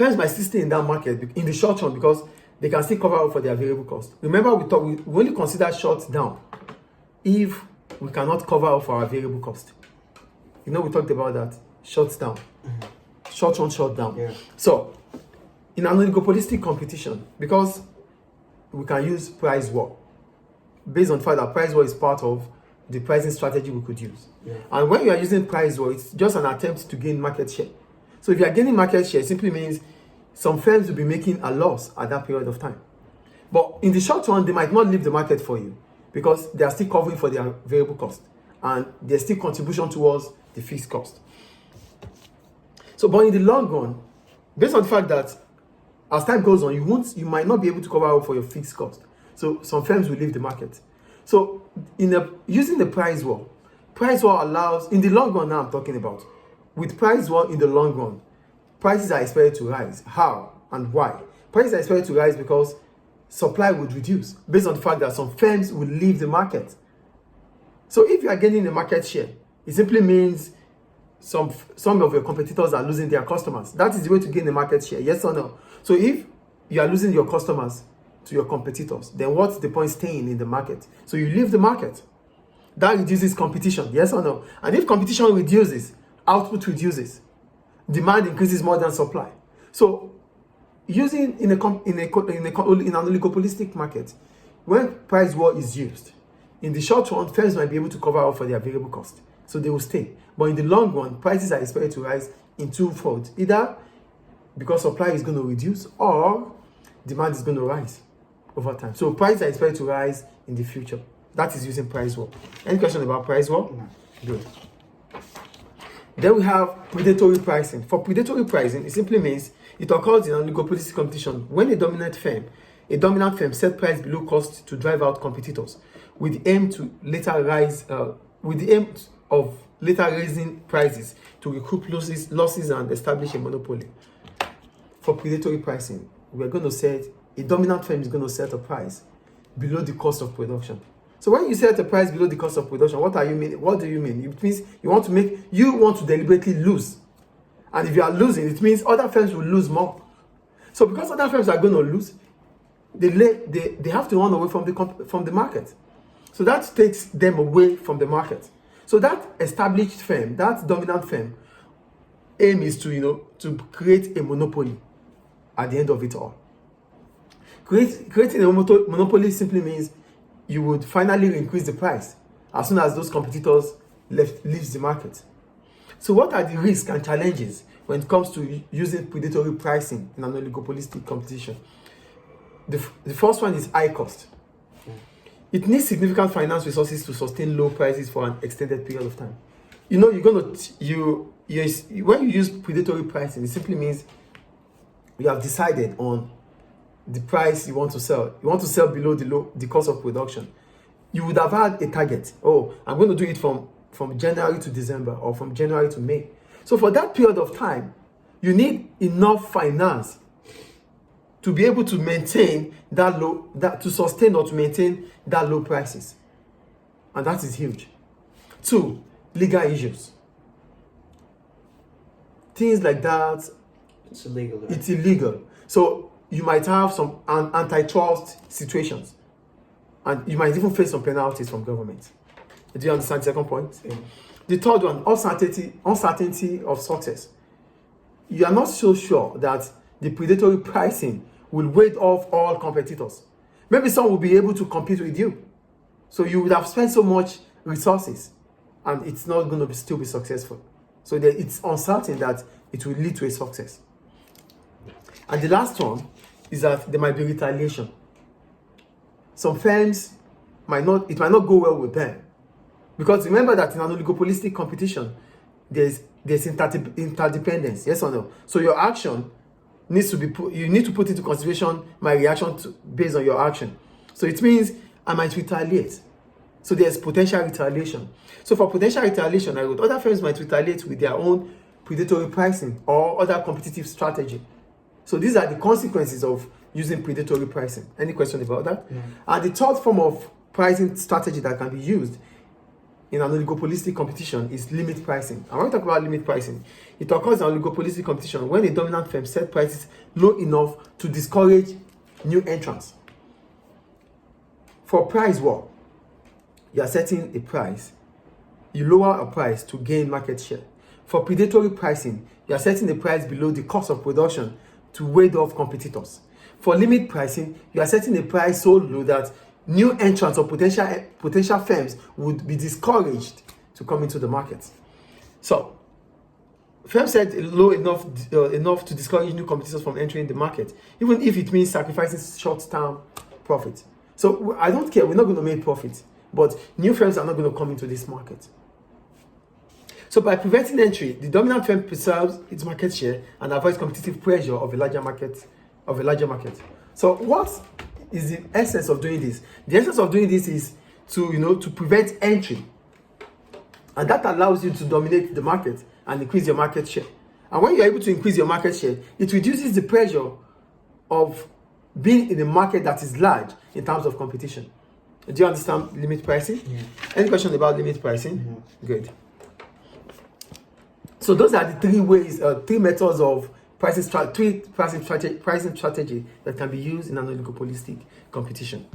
Firms might still stay in that market in the short term because they can still cover up for their variable cost. Remember, we only consider short down if we cannot cover up for our variable cost. We talked about that. Short down. Short run, short down. Yeah. So, in an oligopolistic competition, because we can use price war, based on the fact that price war is part of the pricing strategy we could use. Yeah. And when you are using price war, it's just an attempt to gain market share. So if you are gaining market share, it simply means some firms will be making a loss at that period of time. But in the short run, they might not leave the market for you because they are still covering for their variable cost and there's still contribution towards the fixed cost. So, but in the long run, based on the fact that as time goes on, you might not be able to cover up for your fixed cost. So some firms will leave the market. So using the price war allows, in the long run now I'm talking about, with price war in the long run, prices are expected to rise. How and why? Prices are expected to rise because supply would reduce based on the fact that some firms will leave the market. So if you are gaining a market share, it simply means some of your competitors are losing their customers. That is the way to gain a market share, yes or no? So if you are losing your customers to your competitors, then what's the point staying in the market? So you leave the market. That reduces competition, yes or no? And if competition reduces, output reduces, demand increases more than supply. So using in an oligopolistic market, when price war is used, in the short run, firms might be able to cover up for their variable cost, so they will stay. But in the long run, prices are expected to rise in twofold, either because supply is going to reduce or demand is going to rise over time. So prices are expected to rise in the future. That is using price war. Any question about price war? No. Good. Then we have predatory pricing. For predatory pricing, it simply means it occurs in an oligopolistic competition when a dominant firm set price below cost to drive out competitors, with the aim of later raising prices to recoup losses and establish a monopoly. For predatory pricing, we're going to set a dominant firm is going to set a price below the cost of production. So when you set a price below the cost of production, what do you mean? It means you want to deliberately lose. And if you are losing, it means other firms will lose more. So because other firms are going to lose, they have to run away from the market. So that takes them away from the market. So that established firm, that dominant firm, aim is to create a monopoly at the end of it all. Creating a monopoly simply means you would finally increase the price as soon as those competitors leaves the market. So what are the risks and challenges when it comes to using predatory pricing in an oligopolistic competition? The first one is high cost. It needs significant finance resources to sustain low prices for an extended period of time. When you use predatory pricing, it simply means you have decided on the price you want to sell. You want to sell below the cost of production. You would have had a target. Oh, I'm going to do it from January to December or from January to May. So for that period of time, you need enough finance to be able to maintain to sustain or to maintain that low prices. And that is huge. 2, legal issues. Things like that. It's illegal. Right? It's illegal. So you might have some antitrust situations. And you might even face some penalties from government. Do you understand the second point? Yeah. The third one, uncertainty of success. You are not so sure that the predatory pricing will ward off all competitors. Maybe some will be able to compete with you. So you would have spent so much resources and it's not going to still be successful. So it's uncertain that it will lead to a success. And the last one is that there might be retaliation. Some firms it might not go well with them. Because remember that in an oligopolistic competition, there's interdependence, yes or no? So your action needs to be you need to put into consideration my reaction based on your action. So it means I might retaliate. So there's potential retaliation. So for potential retaliation, other firms might retaliate with their own predatory pricing or other competitive strategy. So these are the consequences of using predatory pricing. Any question about that? Yeah. And the third form of pricing strategy that can be used in an oligopolistic competition is limit pricing. And when we talk about limit pricing, it occurs in oligopolistic competition when a dominant firm set prices low enough to discourage new entrants. For price war, you are setting a price, you lower a price to gain market share. For predatory pricing, you are setting the price below the cost of production to ward off competitors. For limit pricing, you are setting a price so low that new entrants or potential firms would be discouraged to come into the market. So, firms set low enough to discourage new competitors from entering the market, even if it means sacrificing short-term profit. So, I don't care. We're not going to make profit, but new firms are not going to come into this market. So, by preventing entry, the dominant firm preserves its market share and avoids competitive pressure of a larger market. So, what is the essence of doing this? The essence of doing this is to prevent entry, and that allows you to dominate the market and increase your market share. And when you're able to increase your market share, it reduces the pressure of being in a market that is large in terms of competition. Do you understand limit pricing? Yeah. Any question about limit pricing? Mm-hmm. Good. So those are the three methods of pricing strategy that can be used in an oligopolistic competition.